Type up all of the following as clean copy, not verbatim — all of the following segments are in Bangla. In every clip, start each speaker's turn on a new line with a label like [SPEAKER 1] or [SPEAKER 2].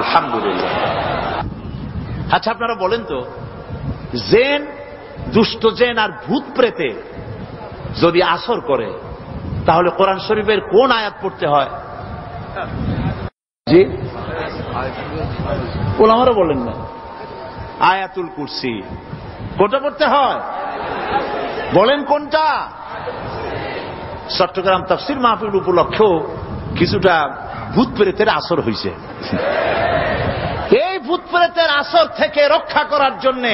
[SPEAKER 1] আলহামদুলিল্লাহ। আচ্ছা আপনারা বলেন তো, জেন, দুষ্ট জেন আর ভূত প্রেতে যদি আসর করে তাহলে কোরআন শরীফের কোন আয়াত পড়তে হয়? জি ওলামারা বলেন না, আয়াতুল কুরসি। কোনটা পড়তে হয় বলেন কোনটা? চট্টগ্রাম তাফসীর মাহফিল উপলক্ষেও কিছুটা ভূত প্রেতের আসর হয়েছে। এই ভূত প্রেতের আসর থেকে রক্ষা করার জন্য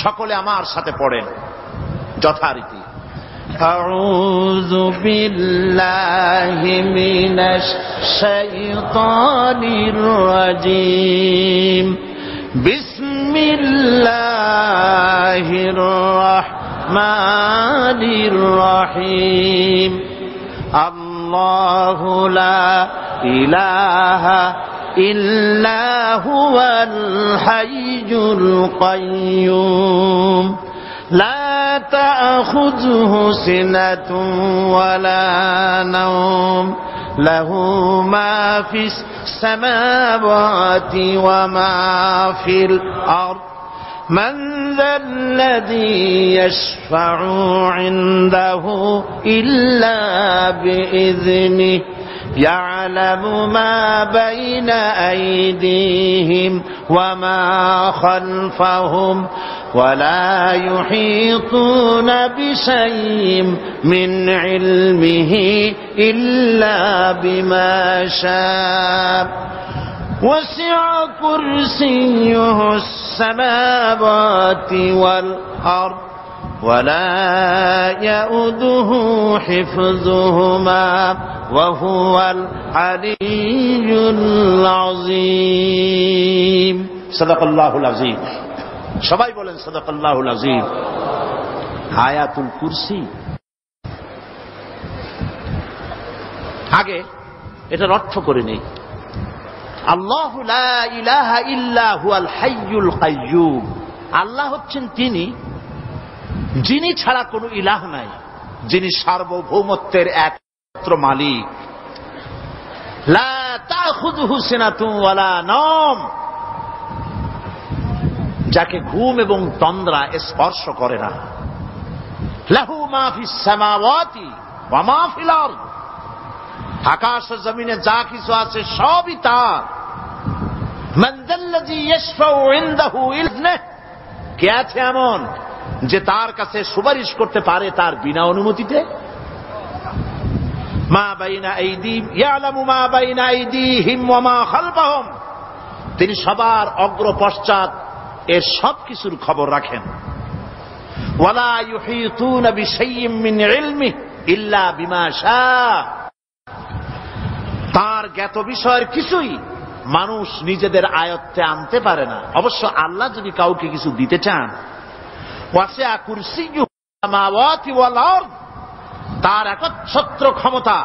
[SPEAKER 1] সকলে আমার সাথে পড়েন যথারীতি।
[SPEAKER 2] আউযু বিল্লাহি মিনাশ শাইতানির রাজীম। বিসমিল্লাহির রাহমানির রাহিম। আল্লাহু লা ইলাহা ইল্লা হুয়াল হাইয়ুল কাইয়্যুম লা তা'খুযুহু সিনাতুন ওয়ালা নাওম লাহু মা ফিস সামাওয়াতি ওয়া মা ফিল আরদ من ذا الذي يشفع عنده إلا بإذنه يعلم ما بين أيديهم وما خلفهم ولا يحيطون بشيء من علمه إلا بما شاء وسع كرسيه السماوات والأرض ولا يؤوده حفظهما وهو العلي العظيم
[SPEAKER 1] সাদাকাল্লাহুল আযীম। সবাই বলেন সাদাকাল্লাহুল আযীম। আয়াতুল কুরসি, আগে এটার অর্থ করে নেই। আল্লাহু লা ইলাহা ইল্লা হুয়াল হাইয়ুল কাইয়্যুম। আল্লাহ হচ্ছেন তিনি যিনি ছাড়া কোনো ইলাহ নাই, যিনি সার্বভৌমত্বের একমাত্র মালিক। লা তা'খুযুহু সিনাতুন ওয়ালা নাওম, যাকে ঘুম এবং তন্দ্রা স্পর্শ করে না। লাহু মা ফিস সামাওয়াতি ওয়া মা ফিল আরদ, আকাশ ও জমিনে যা কিছু আছে সবই তার। মান যাল্লাযী ইয়াশফাউ ইনদাহু ইযনিহি, কে আছে এমন যে তার কাছে সুপারিশ করতে পারে তার বিনা অনুমতিতে? মা বাইনা আইদিহিম ইয়ালামু মা বাইনা আইদিহিম ওয়া মা খালফাহুম, তিনি সবার অগ্র পশ্চাৎ এর সবকিছুর খবর রাখেন। ওয়ালা ইউহিতুনা বিশাইইম মিন ইলমিহি ইল্লা বিমা শাআ, তার জ্ঞাত বিষয়ের কিছুই মানুষ নিজেদের আয়ত্তে আনতে পারে না। অবশ্য আল্লাহ যদি কাউকে কিছু দিতে চান, ওয়াসিআ কুরসিয়্যুহু সামাওয়াতি ওয়াল আরদ, তার একচ্ছত্র ক্ষমতা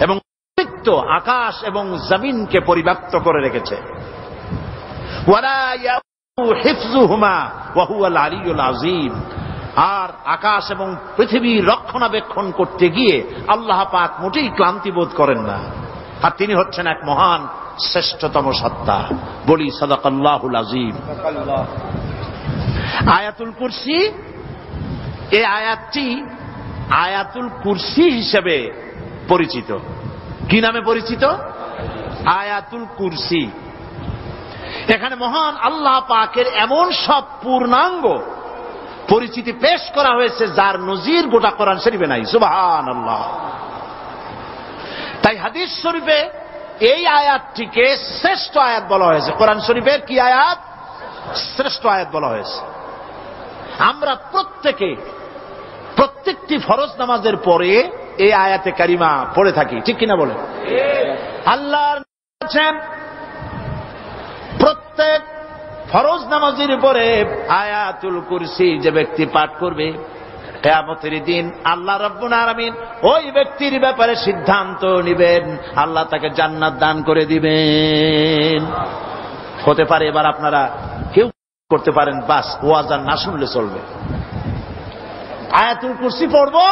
[SPEAKER 1] এবং কর্তৃত্ব আকাশ এবং জমিনকে পরিব্যাপ্ত করে রেখেছে। ওয়ালা ইয়াউদুহু হিফযুহুমা ওয়া হুয়াল আলিয়্যুল আযীম, আর আকাশ এবং পৃথিবীর রক্ষণাবেক্ষণ করতে গিয়ে আল্লাহ পাক মোটেই ক্লান্তি বোধ করেন না। আর তিনি হচ্ছেন এক মহান শ্রেষ্ঠতম সত্তা। বলি সাদাকাল্লাহুল আযীম। আয়াতুল কুরসি, এই আয়াতটি আয়াতুল কুরসি হিসেবে পরিচিত। কি নামে পরিচিত? আয়াতুল কুরসি। এখানে মহান আল্লাহ পাকের এমন সব পূর্ণাঙ্গ পরিচিতি পেশ করা হয়েছে যার নজির গোটা কোরআন শরীফে নাই। সুবহানাল্লাহ। তাই হাদিস শরীফে এই আয়াতটিকে শ্রেষ্ঠ আয়াত বলা হয়েছে। কোরআন শরীফের কি আয়াত? শ্রেষ্ঠ আয়াত বলা হয়েছে। আমরা প্রত্যেকটি ফরজ নামাজের পরে এই আয়াতে কারিমা পড়ে থাকি, ঠিক কিনা বলেন? আল্লাহর বলেছেন প্রত্যেক ফরজ নামাজের উপরে আয়াতুল কুরসি যে ব্যক্তি পাঠ করবে, কিয়ামতের দিন আল্লাহ রাব্বুল আলামিন ওই ব্যক্তির ব্যাপারে সিদ্ধান্ত নেবেন, আল্লাহ তাকে জান্নাত দান করে দিবেন। হতে পারে এবার আপনারা কেউ করতে পারেন, বাস ওয়াজ আর না শুনলে চলবে, আয়াতুল কুরসি পড়বো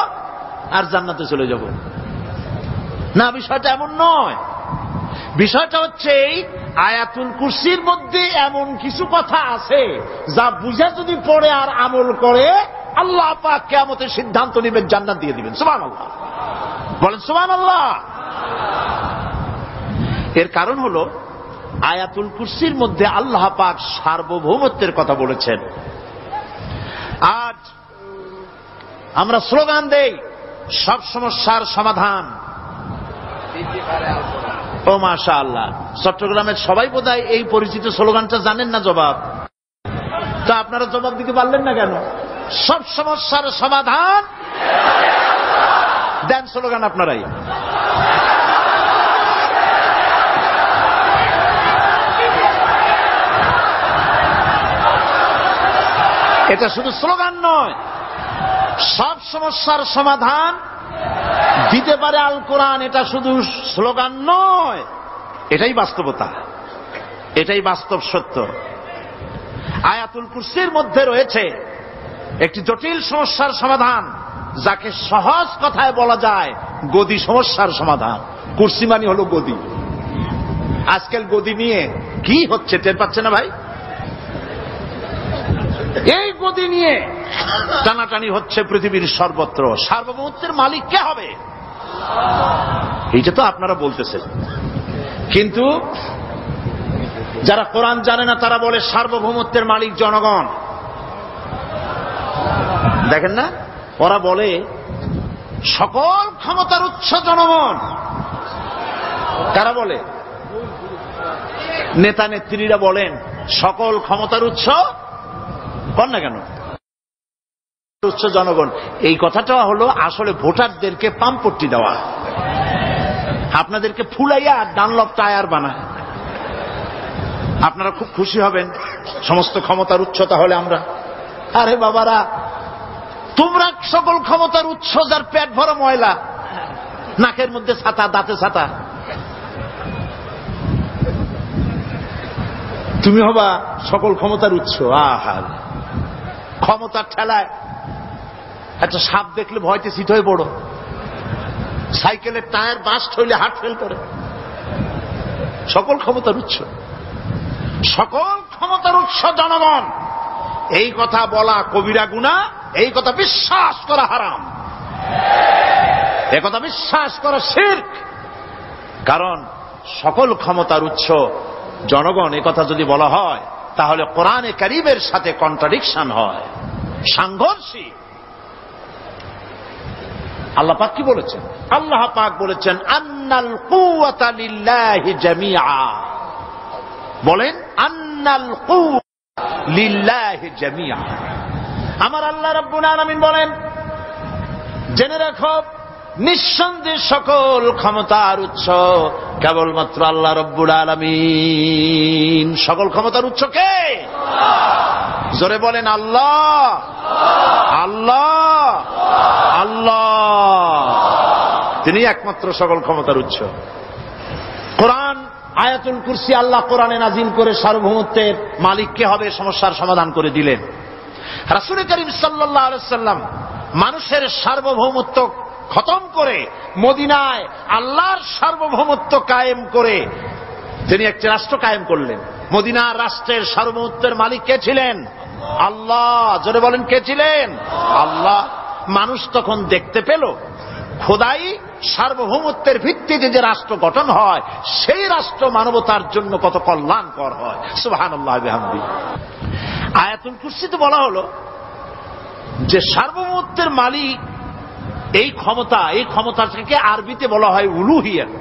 [SPEAKER 1] আর জান্নাতে চলে যাব। না, বিষয়টা এমন নয়। বিষয়টা হচ্ছে এই আয়াতুল কুরসির মধ্যে এমন কিছু কথা আছে যা বুঝা যদি পড়ে আর আমল করে আল্লাহ পাক কিয়ামতের সিদ্ধান্ত নেবেন, জান্নাত দিয়ে দিবেন। সুবহানাল্লাহ, বলেন সুবহানাল্লাহ। এর কারণ হলো আয়াতুল কুরসির মধ্যে আল্লাহ পাক সার্বভৌমত্বের কথা বলেছেন। আজ আমরা স্লোগান দেই সব সমস্যার সমাধান। ও মাশাআল্লাহ, চট্টগ্রামের সবাই বোধহয় এই পরিচিত স্লোগানটা জানেন না। জবাব তা আপনারা জবাব দিতে পারলেন না কেন? সব সমস্যার সমাধান দেন স্লোগান আপনারাই। এটা শুধু স্লোগান নয়, সব সমস্যার সমাধান দিতে পারে আল কোরআন। এটা শুধু স্লোগান নয়, এটাই বাস্তবতা, এটাই বাস্তব সত্য। আয়াতুল কুরসির মধ্যে রয়েছে একটি জটিল সমস্যার সমাধান, যাকে সহজ কথায় বলা যায় গদি সমস্যার সমাধান। কুরসি মানে হলো গদি। আজকাল গদি নিয়ে কি হচ্ছে টের পাচ্ছে না ভাই? এই গদি নিয়ে টানাটানি হচ্ছে পৃথিবীর সর্বত্র। সার্বভৌমত্বের মালিক কে হবে? এইটা তো আপনারা বলতেছেন, কিন্তু যারা কোরআন জানে না তারা বলে সার্বভৌমত্বের মালিক জনগণ। দেখেন না, ওরা বলে সকল ক্ষমতার উৎস জনগণ। কারা বলে? নেতা নেত্রীরা বলেন সকল ক্ষমতার উৎস। বল না কেন উৎস জনগণ? এই কথাটা হলো আসলে ভোটারদেরকে পাম্পট্টি দেওয়া, আপনাদেরকে ফুলাইয়া ডানলপ টায়ার বানায়। আপনারা খুব খুশি হবেন সমস্ত ক্ষমতার উৎস তাহলে আমরা। আরে বাবারা, তোমরা সকল ক্ষমতার উৎস যার পেট ভরা ময়লা, নাকের মধ্যে ছাতা, দাঁতে ছাতা, তুমি হবা সকল ক্ষমতার উৎস। আহার ক্ষমতার ঠেলায় একটা সাপ দেখলে ভয়তে সিট হয়ে পড়ো, সাইকেলের টায়ার বাস্ট হইলে হার্ট ফেল করে। সকল ক্ষমতার উৎস, সকল ক্ষমতার উৎস জনগণ, এই কথা বলা কবিরা গুনাহ, এই কথা বিশ্বাস করা হারাম, এই কথা বিশ্বাস করা শিরক। কারণ সকল ক্ষমতার উৎস জনগণ এ কথা যদি বলা হয় তাহলে কোরআনে কারীমের সাথে কন্ট্রাডিকশন হয়, সাংঘর্ষিক। আল্লাহ পাক কি বলেছেন? আল্লাহ পাক বলেছেন আন্নাল কুওয়াতা লিল্লাহি জামিআ। বলেন আন্নাল কুওয়াতা লিল্লাহি জামিআ। আমার আল্লাহ রাব্বুল আলামিন বলেন, জেনে রাখো নিঃসন্দেহে সকল ক্ষমতার উৎস কেবলমাত্র আল্লাহ রাব্বুল আলামিন। সকল ক্ষমতার উৎস কে? জোরে বলেন আল্লাহ, আল্লাহ, আল্লাহ। তিনি একমাত্র সকল ক্ষমতার উৎস। কোরআন আয়াতুল কুরসি আল্লাহ কোরআনে নাজিল করে সার্বভৌমত্বের মালিক কে হবে সমস্যার সমাধান করে দিলেন। রাসূল করিম সাল্লাল্লাহু আলাইহি ওয়াসাল্লাম মানুষের সার্বভৌমত্ব খতম করে মদিনায় আল্লাহর সার্বভৌমত্ব কায়েম করে তিনি একটি রাষ্ট্র কায়েম করলেন। মদিনার রাষ্ট্রের সার্বভৌমত্বের মালিক কে ছিলেন? আল্লাহ। জোরে বলেন কে ছিলেন? আল্লাহ। মানুষ তখন দেখতে পেল খোদাই সার্বভৌমত্বের ভিত্তিতে যে রাষ্ট্র গঠন হয় সেই রাষ্ট্র মানবতার জন্য কত কল্যাণকর হয়। সুবহানাল্লাহ বিহামদি। আয়াতুল কুরসিতে বলা হলো যে সার্বভৌমত্বের মালিক এই ক্ষমতা, এই ক্ষমতাটাকে আরবিতে বলা হয় উলুহিয়ত।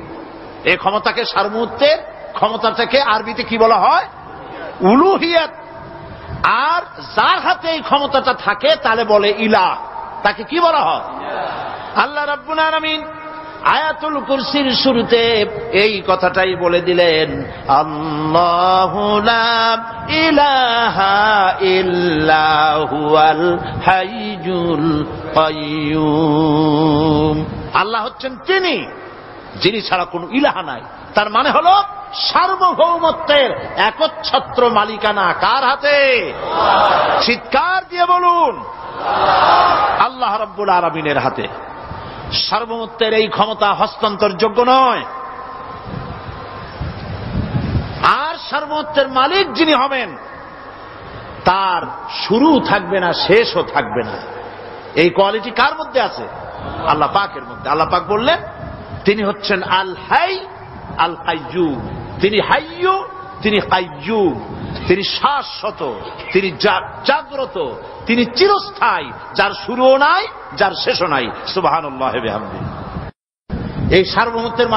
[SPEAKER 1] এই ক্ষমতাকে সার্বভৌমত্বের ক্ষমতাটাকে আরবিতে কি বলা হয়? উলুহিয়ত। আর যার হাতে এই ক্ষমতাটা থাকে তাহলে বলে ইলাহ, তাকে কি বলা হয়? আল্লাহ রাব্বুল আলামিন আয়াতুল কুরসির শুরুতে এই কথাটাই বলে দিলেন, আল্লাহু লা ইলাহা ইল্লা হুয়াল হাইয়ুল কাইয়্যুম। আল্লাহ হচ্ছেন তিনি যিনি ছাড়া কোনো ইলাহা নাই। তার মানে হলো সার্বভৌমত্বের একচ্ছত্র মালিকানা কার হাতে? চিৎকার দিয়ে বলুন, আল্লাহ রাব্বুল আলামিনের হাতে। সার্বভৌমত্বের এই ক্ষমতা হস্তান্তরযোগ্য নয়। সার্বভৌমত্বের মালিক যিনি হবেন তার শুরু থাকবে না, শেষও থাকবে না। এই কোয়ালিটি কার মধ্যে আছে? আল্লাহ পাকের মধ্যে। আল্লাহ পাক বললেন তিনি হচ্ছেন আল হাই আল কাইয়ুম। তিনি হাইয়্যু, তিনি কাইয়ুম, তিনি শাশ্বত, তিনি জাগ্রত, তিনি চিরস্থায়ী, যার শুরুও নাই, যার শেষও নাই। সুবহানাল্লাহি ওয়া বিহামদিহি। এই সার্বভৌমত্বের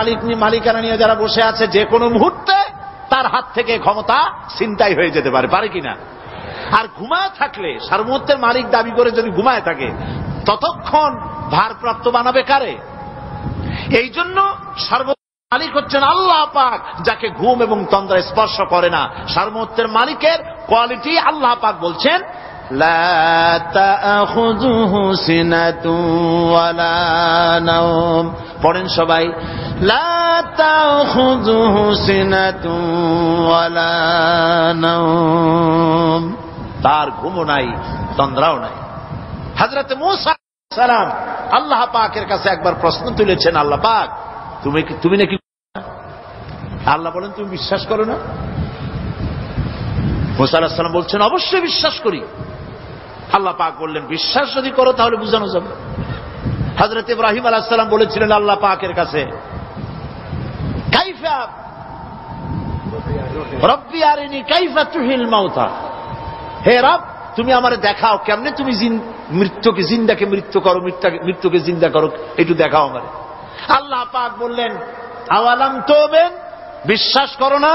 [SPEAKER 1] মালিকানা নিয়ে যারা বসে আছে, যে কোনো মুহূর্তে তার হাত থেকে ক্ষমতা ছিনতাই হয়ে যেতে পারে, পারে কিনা? আর ঘুমায় থাকলে, সার্বভৌমত্বের মালিক দাবি করে যদি ঘুমায় থাকে, ততক্ষণ ভারপ্রাপ্ত বানাবে কারে? এই জন্য সার্বভৌমত্বের মালিক হচ্ছেন আল্লাহ পাক, যাকে ঘুম এবং তন্দ্রা স্পর্শ করে না। সার্বভৌমত্বের মালিকের কোয়ালিটি আল্লাহ পাক বলছেন
[SPEAKER 2] লা তাখুযুহু সিনাতুন ওয়ালা নাওম।
[SPEAKER 1] পড়েন সবাই,
[SPEAKER 2] লা তাখুযুহু সিনাতুন ওয়ালা নাওম।
[SPEAKER 1] তার ঘুমও নাই, তন্দ্রাও নাই। হযরত মূসা আলাইহিস সালাম আল্লাহ পাকের কাছে একবার প্রশ্ন তুলেছেন, আল্লাহ পাক তুমি নাকি? আল্লাহ বলেন তুমি বিশ্বাস করো না? মূসা আলাইহিস সালাম বলছেন অবশ্যই বিশ্বাস করি। আল্লাহ পাক বললেন বিশ্বাস যদি করো তাহলে বুঝানো যাবে। হযরত ইব্রাহিম আলাইহিস সালাম বলেছিলেন আল্লাহ পাকের কাছে, কাইফা রব্বি আরিনি কাইফা তুহিল মাউতা, হে রব তুমি আমারে দেখাও কেমনে তুমি মৃত্যুকে জিন্দাকে মৃত্যু করো, মৃত্যুকে জিন্দা করো, একটু দেখাও আমারে। আল্লাহ পাক বললেন আওয়ালাম তুমিন, বিশ্বাস করো না?